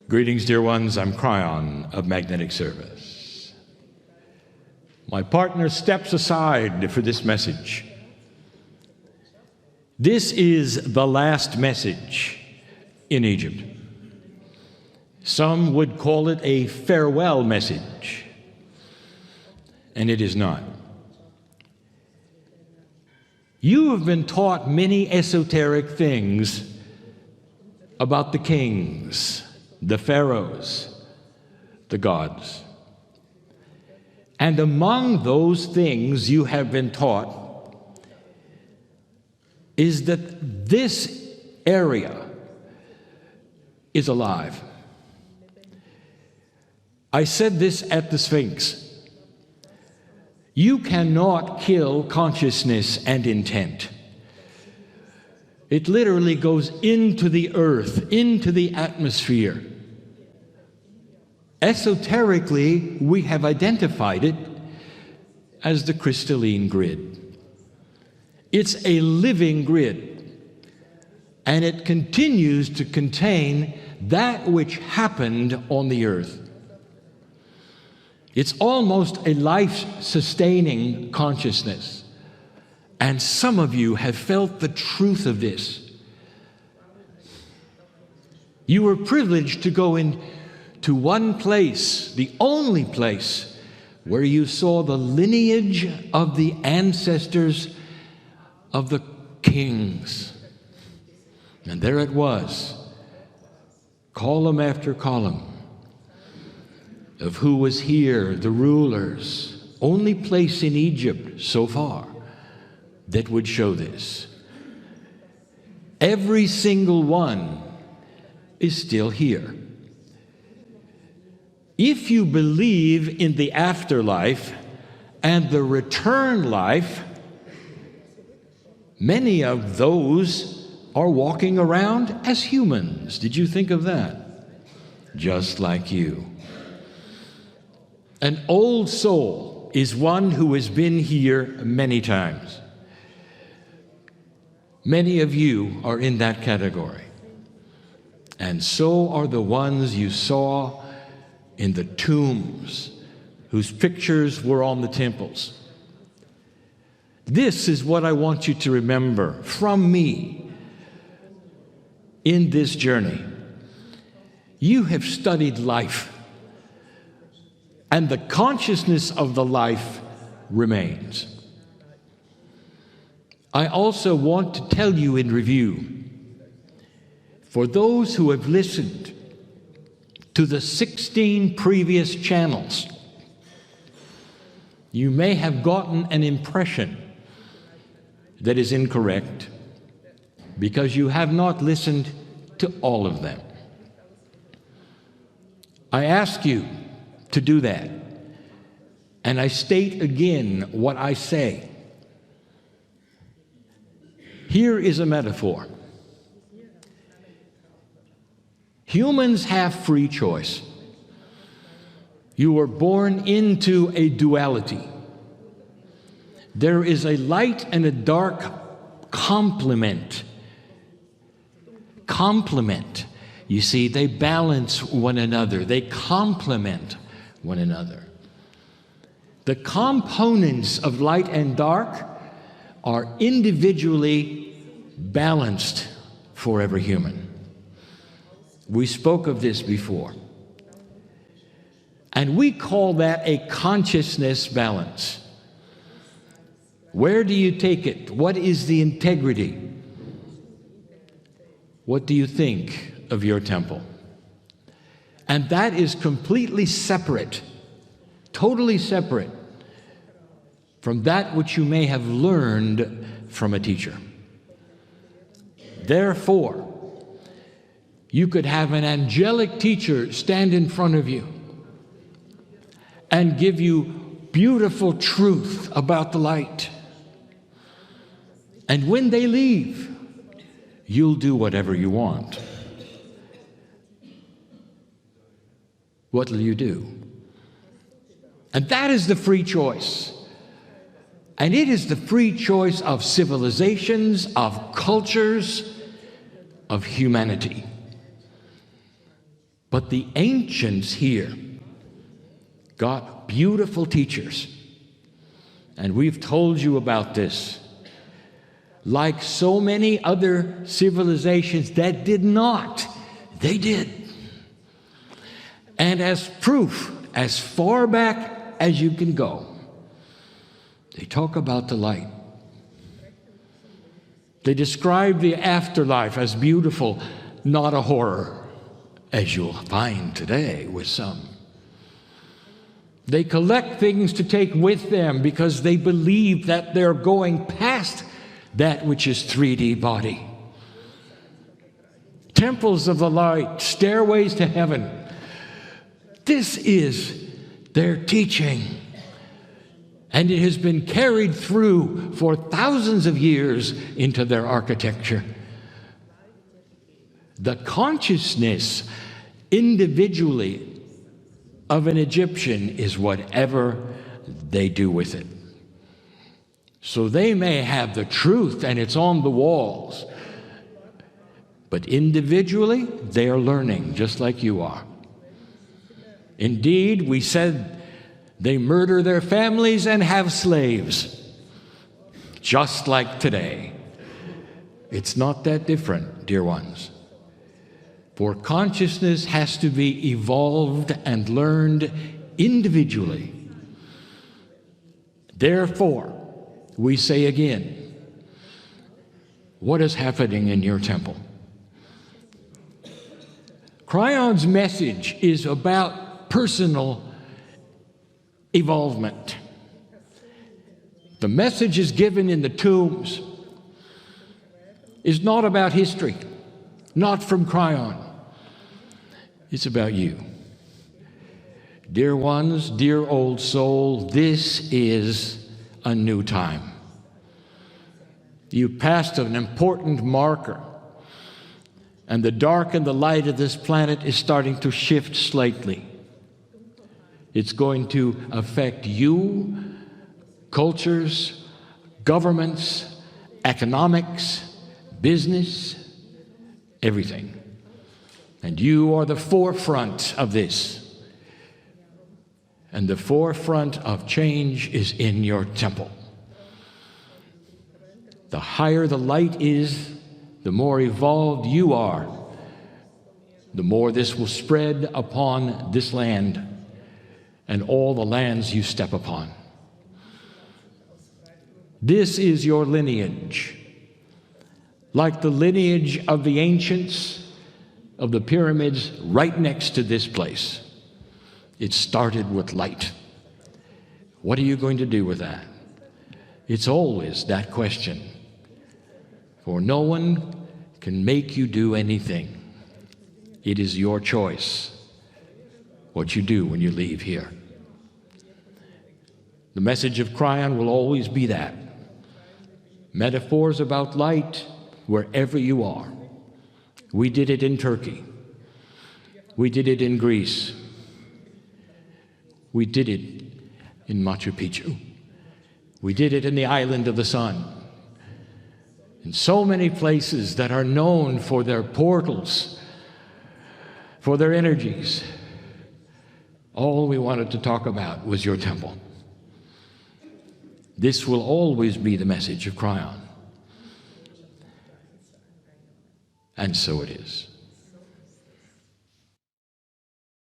Greetings, dear ones. I'm Cryon of Magnetic Service. My partner steps aside for this message. This is the last message in Egypt. Some would call it a farewell message, and it is not. You have been taught many esoteric things about the kings, the pharaohs, the gods. And among those things you have been taught is that this area is alive. I said this at the Sphinx. You cannot kill consciousness and intent. It literally goes into the earth, into the atmosphere. Esoterically, we have identified it as the crystalline grid. It's a living grid, and it continues to contain that which happened on the earth. It's almost a life-sustaining consciousness. And some of you have felt the truth of this. You were privileged to go into one place, the only place, where you saw the lineage of the ancestors of the kings. And there it was, column after column, of who was here, the rulers, only place in Egypt so far that would show this. Every single one is still here. If you believe in the afterlife and the return life, many of those are walking around as humans. Did you think of that? Just like you. An old soul is one who has been here many times. Many of you are in that category. And so are the ones you saw in the tombs, whose pictures were on the temples. This is what I want you to remember from me in this journey. You have studied life, and the consciousness of the life remains. I also want to tell you in review, for those who have listened to the 16 previous channels, you may have gotten an impression that is incorrect because you have not listened to all of them. I ask you to do that, and I state again what I say. Here is a metaphor. Humans have free choice. You were born into a duality. There is a light and a dark complement. You see, they balance one another. They complement one another. The components of light and dark are individually balanced for every human. We spoke of this before. And we call that a consciousness balance. Where do you take it? What is the integrity? What do you think of your temple? And that is completely separate, totally separate from that which you may have learned from a teacher. Therefore, you could have an angelic teacher stand in front of you and give you beautiful truth about the light. And when they leave, you'll do whatever you want. What will you do? And that is the free choice. And it is the free choice of civilizations, of cultures, of humanity. But But the ancients here got beautiful teachers. And we've told you about this. Like so many other civilizations that did not, they did. And as proof, as far back as you can go, they talk about the light. They describe the afterlife as beautiful, not a horror, as you'll find today with some. They collect things to take with them because they believe that they're going past that which is 3D body. Temples of the light, stairways to heaven. This is their teaching. And it has been carried through for thousands of years into their architecture. The consciousness individually of an Egyptian is whatever they do with it. So they may have the truth and it's on the walls, but individually they are learning just like you are. Indeed, we said they murder their families and have slaves, just like today. It's not that different, dear ones. For consciousness has to be evolved and learned individually. Therefore, we say again, what is happening in your temple? Cryon's message is about personal evolvement. The message is given in the tombs is not about history, not from Cryon. It's about you. Dear ones, dear old soul, this is a new time. You passed an important marker, and the dark and the light of this planet is starting to shift slightly. It's going to affect you, cultures, governments, economics, business, everything. And you are the forefront of this. And the forefront of change is in your temple. The higher the light is, the more evolved you are, the more this will spread upon this land and all the lands you step upon. This is your lineage, like the lineage of the ancients, of the pyramids right next to this place. It started with light. What are you going to do with that? It's always that question. For no one can make you do anything. It is your choice what you do when you leave here. The message of Cryon will always be that. Metaphors about light wherever you are. We did it in Turkey. We did it in Greece. We did it in Machu Picchu. We did it in the island of the sun. In so many places that are known for their portals, for their energies. All we wanted to talk about was your temple. This will always be the message of Cryon. And so it is.